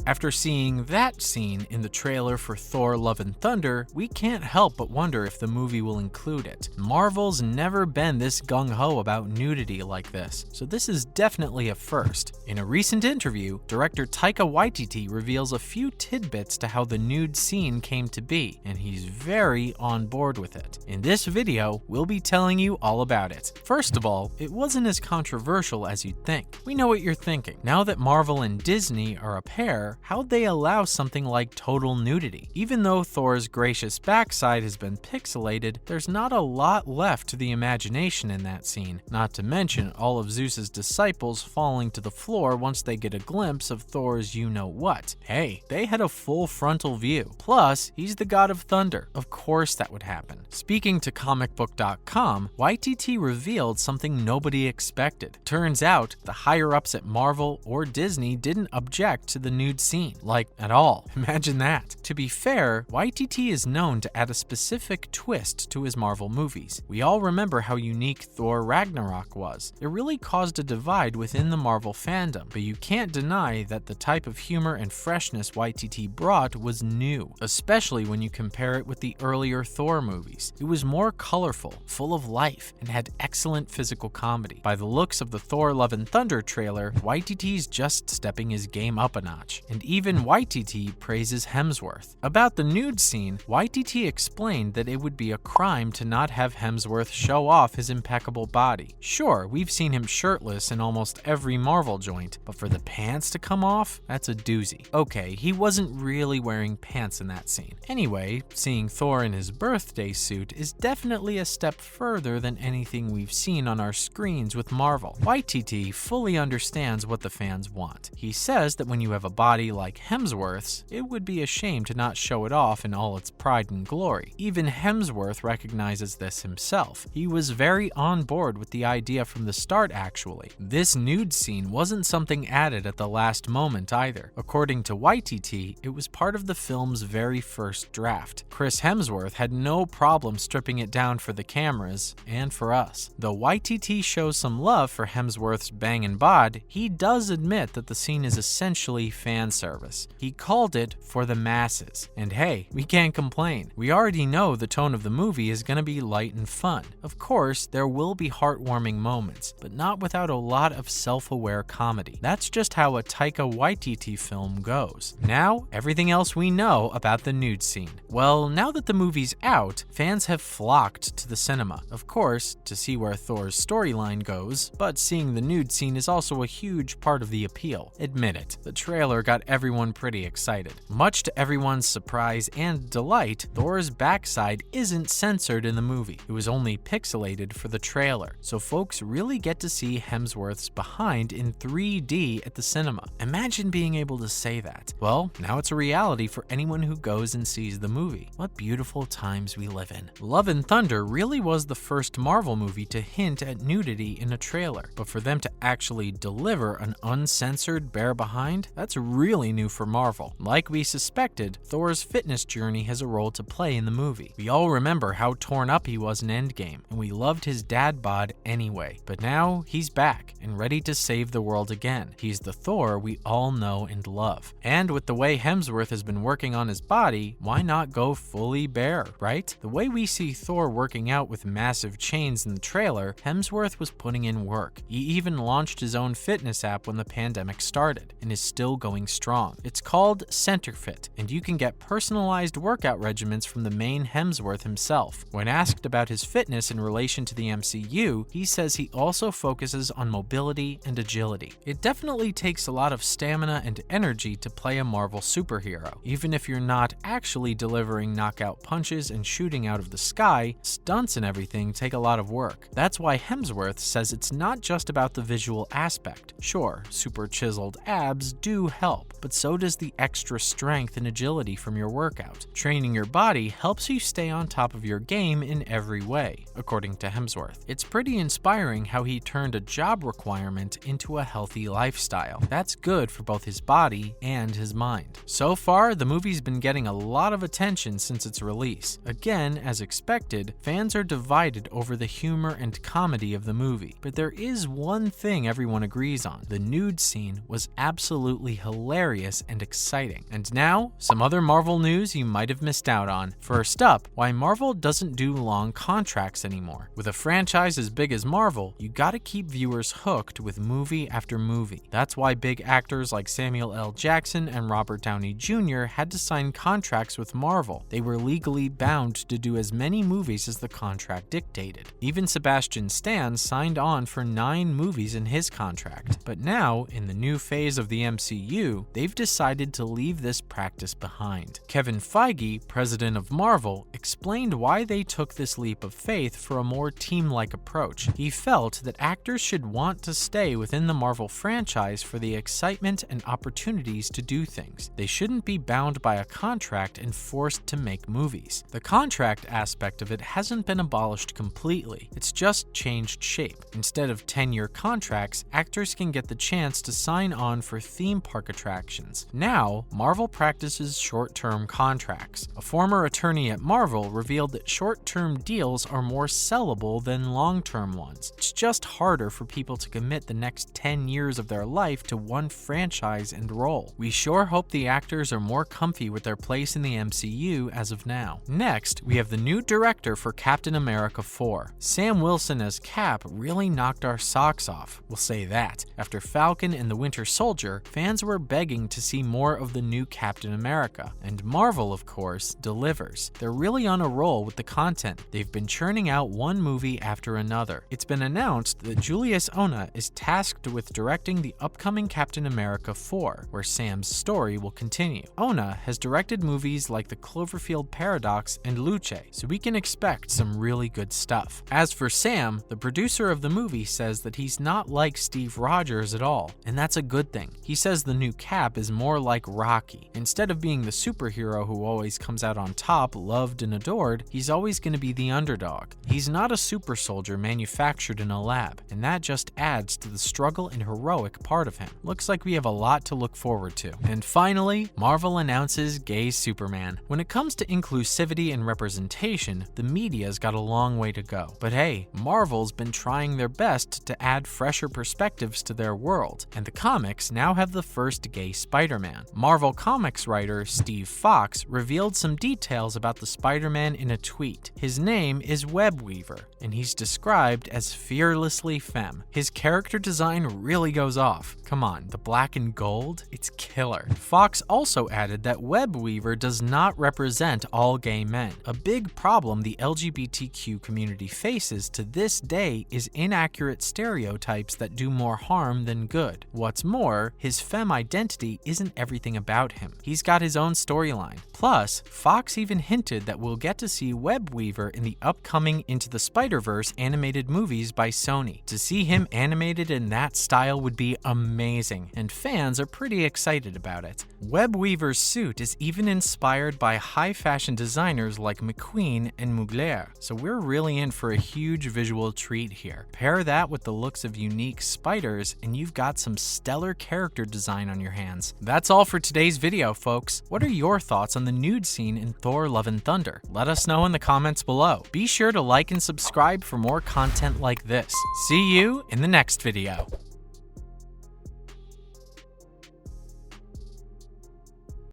After seeing that scene in the trailer for Thor: Love and Thunder, we can't help but wonder if the movie will include it. Marvel's never been this gung-ho about nudity like this, so this is definitely a first. In a recent interview, director Taika Waititi reveals a few tidbits to how the nude scene came to be, and he's very on board with it. In this video, we'll be telling you all about it. First of all, it wasn't as controversial as you'd think. We know what you're thinking. Now that Marvel and Disney are a pair, how'd they allow something like total nudity? Even though Thor's gracious backside has been pixelated, there's not a lot left to the imagination in that scene, not to mention all of Zeus's disciples falling to the floor once they get a glimpse of Thor's you-know-what. Hey, they had a full frontal view. Plus, he's the god of thunder. Of course that would happen. Speaking to comicbook.com, Waititi revealed something nobody expected. Turns out, the higher-ups at Marvel or Disney didn't object to the nude scene, like at all. Imagine that. To be fair, Waititi is known to add a specific twist to his Marvel movies. We all remember how unique Thor Ragnarok was. It really caused a divide within the Marvel fandom, but you can't deny that the type of humor and freshness Waititi brought was new, especially when you compare it with the earlier Thor movies. It was more colorful, full of life, and had excellent physical comedy. By the looks of the Thor: Love and Thunder trailer, Waititi's just stepping his game up a notch, and even Waititi praises Hemsworth. About the nude scene, Waititi explained that it would be a crime to not have Hemsworth show off his impeccable body. Sure, we've seen him shirtless in almost every Marvel joint, but for the pants to come off, that's a doozy. Okay, he wasn't really wearing pants in that scene. Anyway, seeing Thor in his birthday suit is definitely a step further than anything we've seen on our screens with Marvel. Waititi fully understands what the fans want. He says that when you have a body like Hemsworth's, it would be a shame to not show it off in all its pride and glory. Even Hemsworth recognizes this himself. He was very on board with the idea from the start, actually. This nude scene wasn't something added at the last moment either. According to Waititi, it was part of the film's very first draft. Chris Hemsworth had no problem stripping it down for the cameras and for us. Though Waititi shows some love for Hemsworth's bangin' bod, he does admit that the scene is essentially fan service. He called it for the masses. And hey, we can't complain. We already know the tone of the movie is gonna be light and fun. Of course, there will be heartwarming moments, but not without a lot of self-aware comedy. That's just how a Taika Waititi film goes. Now, everything else we know about the nude scene. Well, now that the movie's out, fans have flocked to the cinema. Of course, to see where Thor's storyline goes, but seeing the nude scene is also a huge part of the appeal. Admit it, the trailer got everyone pretty excited. Much to everyone's surprise and delight, Thor's backside isn't censored in the movie. It was only pixelated for the trailer, so folks really get to see Hemsworth's behind in 3D at the cinema. Imagine being able to say that. Well, now it's a reality for anyone who goes and sees the movie. What beautiful times we live in. Love and Thunder really was the first Marvel movie to hint at nudity in a trailer, but for them to actually deliver an uncensored bare behind, that's really new for Marvel. Like we suspected, Thor's fitness journey has a role to play in the movie. We all remember how torn up he was in Endgame, and we loved his dad bod anyway. But now, he's back, and ready to save the world again. He's the Thor we all know and love. And with the way Hemsworth has been working on his body, why not go fully bare, right? The way we see Thor working out with massive chains in the trailer, Hemsworth was putting in work. He even launched his own fitness app when the pandemic started, and is still going strong. It's called CenterFit, and you can get personalized workout regimens from the main Hemsworth himself. When asked about his fitness in relation to the MCU, he says he also focuses on mobility and agility. It definitely takes a lot of stamina and energy to play a Marvel superhero. Even if you're not actually delivering knockout punches and shooting out of the sky, stunts and everything take a lot of work. That's why Hemsworth says it's not just about the visual aspect. Sure, super chiseled abs do help, but so does the extra strength and agility from your workout. Training your body helps you stay on top of your game in every way, according to Hemsworth. It's pretty inspiring how he turned a job requirement into a healthy lifestyle. That's good for both his body and his mind. So far, the movie's been getting a lot of attention since its release. Again, as expected, fans are divided over the humor and comedy of the movie. But there is one thing everyone agrees on. The nude scene was absolutely hilarious hilarious and exciting. And now, some other Marvel news you might have missed out on. First up, why Marvel doesn't do long contracts anymore. With a franchise as big as Marvel, you gotta keep viewers hooked with movie after movie. That's why big actors like Samuel L. Jackson and Robert Downey Jr. had to sign contracts with Marvel. They were legally bound to do as many movies as the contract dictated. Even Sebastian Stan signed on for 9 movies in his contract. But now, in the new phase of the MCU, they've decided to leave this practice behind. Kevin Feige, president of Marvel, explained why they took this leap of faith for a more team-like approach. He felt that actors should want to stay within the Marvel franchise for the excitement and opportunities to do things. They shouldn't be bound by a contract and forced to make movies. The contract aspect of it hasn't been abolished completely, it's just changed shape. Instead of 10-year contracts, actors can get the chance to sign on for theme park attractions. Now, Marvel practices short-term contracts. A former attorney at Marvel revealed that short-term deals are more sellable than long-term ones. It's just harder for people to commit the next 10 years of their life to one franchise and role. We sure hope the actors are more comfy with their place in the MCU as of now. Next, we have the new director for Captain America 4. Sam Wilson as Cap really knocked our socks off, we'll say that. After Falcon and the Winter Soldier, fans were begging to see more of the new Captain America, and Marvel, of course, delivers. They're really on a roll with the content. They've been churning out one movie after another. It's been announced that Julius Ona is tasked with directing the upcoming Captain America 4, where Sam's story will continue. Ona has directed movies like The Cloverfield Paradox and Luce, so we can expect some really good stuff. As for Sam, the producer of the movie says that he's not like Steve Rogers at all, and that's a good thing. He says the new Cap is more like Rocky. Instead of being the superhero who always comes out on top, loved and adored, he's always going to be the underdog. He's not a super soldier manufactured in a lab, and that just adds to the struggle and heroic part of him. Looks like we have a lot to look forward to. And finally, Marvel announces gay Superman. When it comes to inclusivity and representation, the media's got a long way to go. But hey, Marvel's been trying their best to add fresher perspectives to their world, and the comics now have the first gay Spider-Man. Marvel Comics writer Steve Fox revealed some details about the Spider-Man in a tweet. His name is Webweaver, and he's described as fearlessly femme. His character design really goes off. Come on, the black and gold? It's killer. Fox also added that Webweaver does not represent all gay men. A big problem the LGBTQ community faces to this day is inaccurate stereotypes that do more harm than good. What's more, his femme identity isn't everything about him. He's got his own storyline. Plus, Fox even hinted that we'll get to see Webweaver in the upcoming Into the Spider-Verse animated movies by Sony. To see him animated in that style would be amazing, and fans are pretty excited about it. Webweaver's suit is even inspired by high-fashion designers like McQueen and Mugler, so we're really in for a huge visual treat here. Pair that with the looks of unique spiders, and you've got some stellar character design on your hands. That's all for today's video, folks. What are your thoughts on the nude scene in Thor: Love and Thunder? Let us know in the comments below. Be sure to like and subscribe for more content like this. See you in the next video.